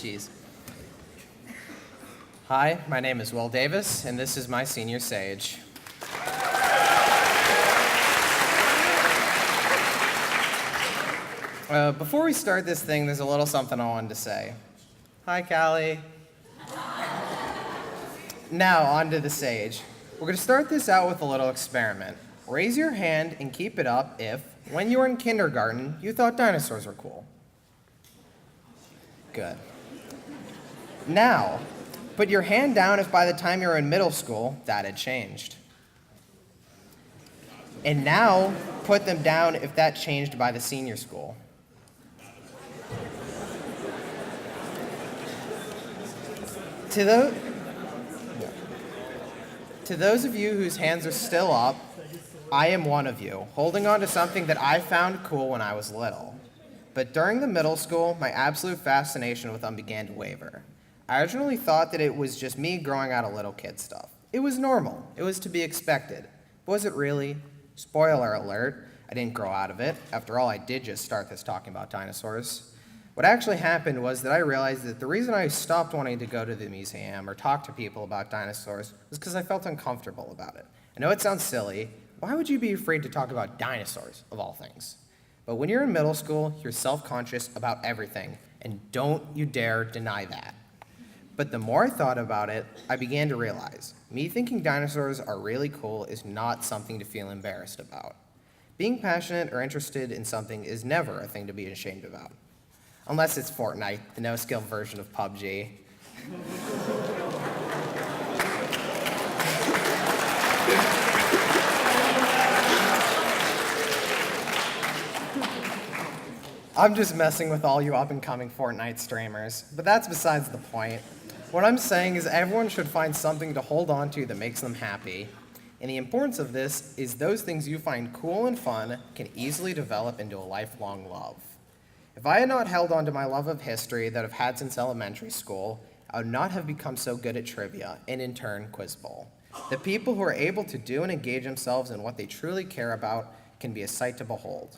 Jeez. Hi, my name is Will Davis, and this is my senior sage. Before we start this thing, there's a little something I wanted to say. Hi, Callie. Now, on to the sage. We're going to start this out with a little experiment. Raise your hand and keep it up if, when you were in kindergarten, you thought dinosaurs were cool. Good. Now, put your hand down if by the time you were in middle school, that had changed. And now, put them down if that changed by the senior school. To those of you whose hands are still up, I am one of you, holding on to something that I found cool when I was little. But during the middle school, my absolute fascination with them began to waver. I originally thought that it was just me growing out of little kid stuff. It was normal. It was to be expected. But was it really? Spoiler alert, I didn't grow out of it. After all, I did just start this talking about dinosaurs. What actually happened was that I realized that the reason I stopped wanting to go to the museum or talk to people about dinosaurs was because I felt uncomfortable about it. I know it sounds silly. Why would you be afraid to talk about dinosaurs, of all things? But when you're in middle school, you're self-conscious about everything, and don't you dare deny that. But the more I thought about it, I began to realize, me thinking dinosaurs are really cool is not something to feel embarrassed about. Being passionate or interested in something is never a thing to be ashamed about. Unless it's Fortnite, the no-skill version of PUBG. I'm just messing with all you up-and-coming Fortnite streamers, but that's besides the point. What I'm saying is everyone should find something to hold on to that makes them happy. And the importance of this is those things you find cool and fun can easily develop into a lifelong love. If I had not held on to my love of history that I've had since elementary school, I would not have become so good at trivia, and in turn, Quiz Bowl. The people who are able to do and engage themselves in what they truly care about can be a sight to behold.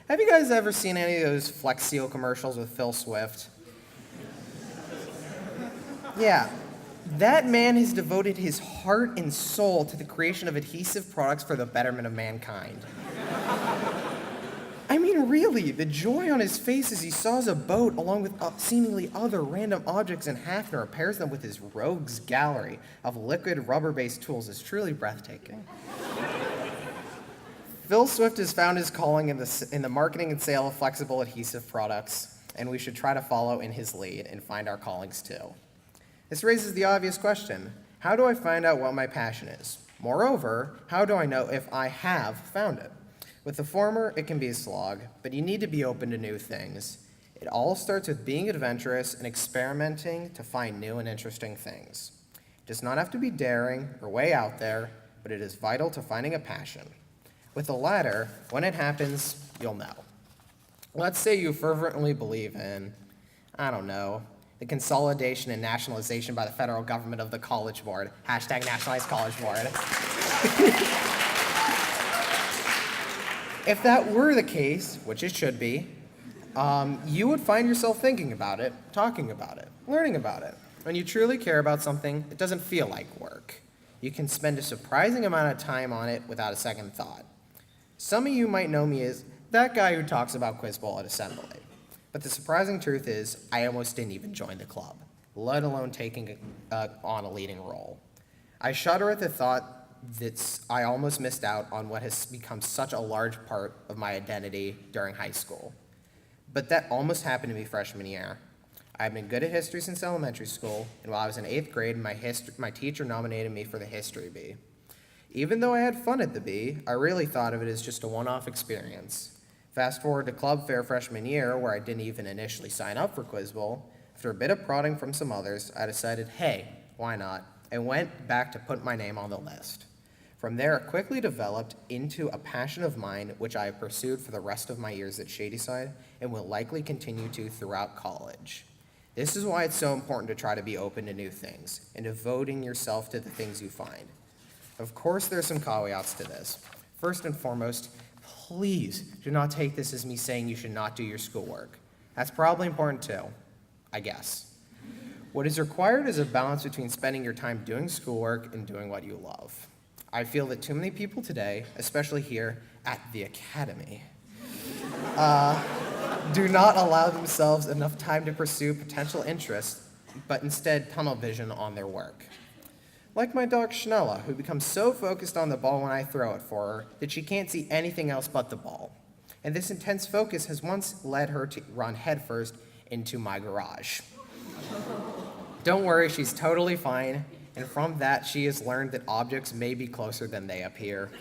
Have you guys ever seen any of those Flex Seal commercials with Phil Swift? Yeah, that man has devoted his heart and soul to the creation of adhesive products for the betterment of mankind. I mean, really, the joy on his face as he saws a boat along with seemingly other random objects in half and repairs them with his rogues gallery of liquid rubber-based tools is truly breathtaking. Phil Swift has found his calling in the marketing and sale of flexible adhesive products, and we should try to follow in his lead and find our callings too. This raises the obvious question, how do I find out what my passion is? Moreover, how do I know if I have found it? With the former, it can be a slog, but you need to be open to new things. It all starts with being adventurous and experimenting to find new and interesting things. It does not have to be daring or way out there, but it is vital to finding a passion. With the latter, when it happens, you'll know. Let's say you fervently believe in, I don't know, the consolidation and nationalization by the federal government of the College Board. Hashtag nationalized College Board. If that were the case, which it should be, you would find yourself thinking about it, talking about it, learning about it. When you truly care about something, it doesn't feel like work. You can spend a surprising amount of time on it without a second thought. Some of you might know me as that guy who talks about Quiz Bowl at Assembly. But the surprising truth is, I almost didn't even join the club, let alone taking on a leading role. I shudder at the thought that I almost missed out on what has become such a large part of my identity during high school. But that almost happened to me freshman year. I've been good at history since elementary school, and while I was in 8th grade, my teacher nominated me for the history bee. Even though I had fun at the bee, I really thought of it as just a one-off experience. Fast forward to club fair freshman year, where I didn't even initially sign up for Quiz Bowl. After a bit of prodding from some others, I decided, hey, why not? And went back to put my name on the list. From there, it quickly developed into a passion of mine, which I have pursued for the rest of my years at Shady Side and will likely continue to throughout college. This is why it's so important to try to be open to new things and devoting yourself to the things you find. Of course, there's some caveats to this. First and foremost, please do not take this as me saying you should not do your schoolwork. That's probably important too, I guess. What is required is a balance between spending your time doing schoolwork and doing what you love. I feel that too many people today, especially here at the Academy, do not allow themselves enough time to pursue potential interests, but instead tunnel vision on their work. Like my dog Schnella, who becomes so focused on the ball when I throw it for her that she can't see anything else but the ball. And this intense focus has once led her to run headfirst into my garage. Don't worry, she's totally fine, and from that she has learned that objects may be closer than they appear.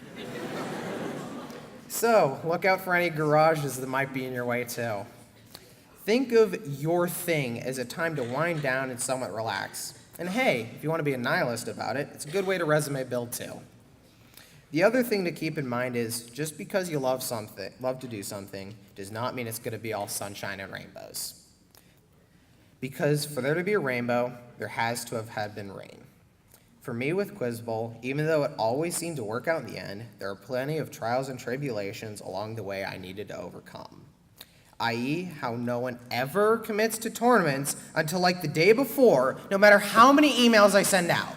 So, look out for any garages that might be in your way too. Think of your thing as a time to wind down and somewhat relax. And hey, if you want to be a nihilist about it, it's a good way to resume build too. The other thing to keep in mind is just because you love to do something, does not mean it's going to be all sunshine and rainbows. Because for there to be a rainbow, there has to have had been rain. For me with Quiz Bowl, even though it always seemed to work out in the end, there are plenty of trials and tribulations along the way I needed to overcome. I.e., how no one ever commits to tournaments until like the day before, no matter how many emails I send out.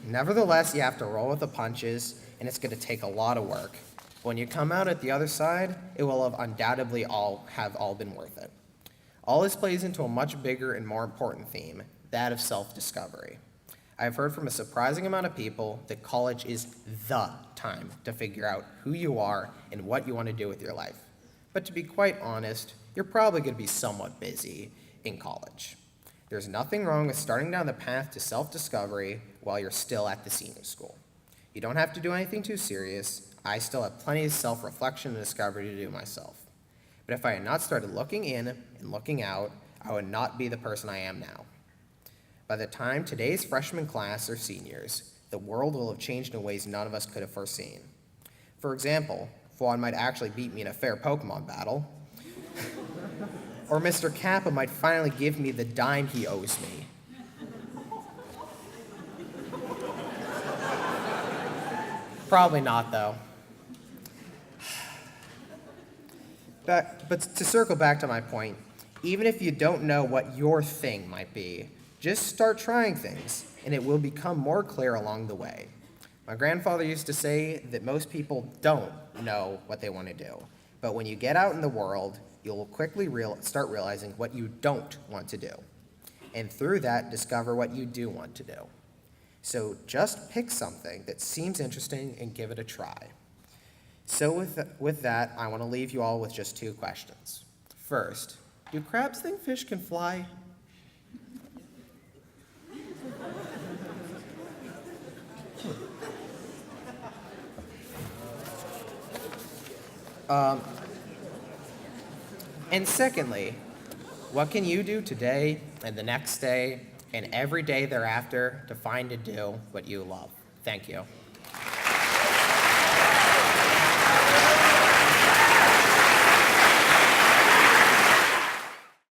Nevertheless, you have to roll with the punches, and it's going to take a lot of work. When you come out at the other side, it will have undoubtedly all been worth it. All this plays into a much bigger and more important theme, that of self-discovery. I've heard from a surprising amount of people that college is the time to figure out who you are and what you want to do with your life. But to be quite honest, you're probably going to be somewhat busy in college. There's nothing wrong with starting down the path to self-discovery while you're still at the senior school. You don't have to do anything too serious. I still have plenty of self-reflection and discovery to do myself. But if I had not started looking in and looking out, I would not be the person I am now. By the time today's freshman class are seniors, the world will have changed in ways none of us could have foreseen. For example, Fawad might actually beat me in a fair Pokemon battle, or Mr. Kappa might finally give me the dime he owes me. Probably not, though. But to circle back to my point, even if you don't know what your thing might be, just start trying things, and it will become more clear along the way. My grandfather used to say that most people don't know what they want to do, but when you get out in the world, you'll quickly start realizing what you don't want to do, and through that, discover what you do want to do. So just pick something that seems interesting and give it a try. So with that, I want to leave you all with just 2 questions. First, do crabs think fish can fly? And secondly, what can you do today and the next day and every day thereafter to find and do what you love? Thank you.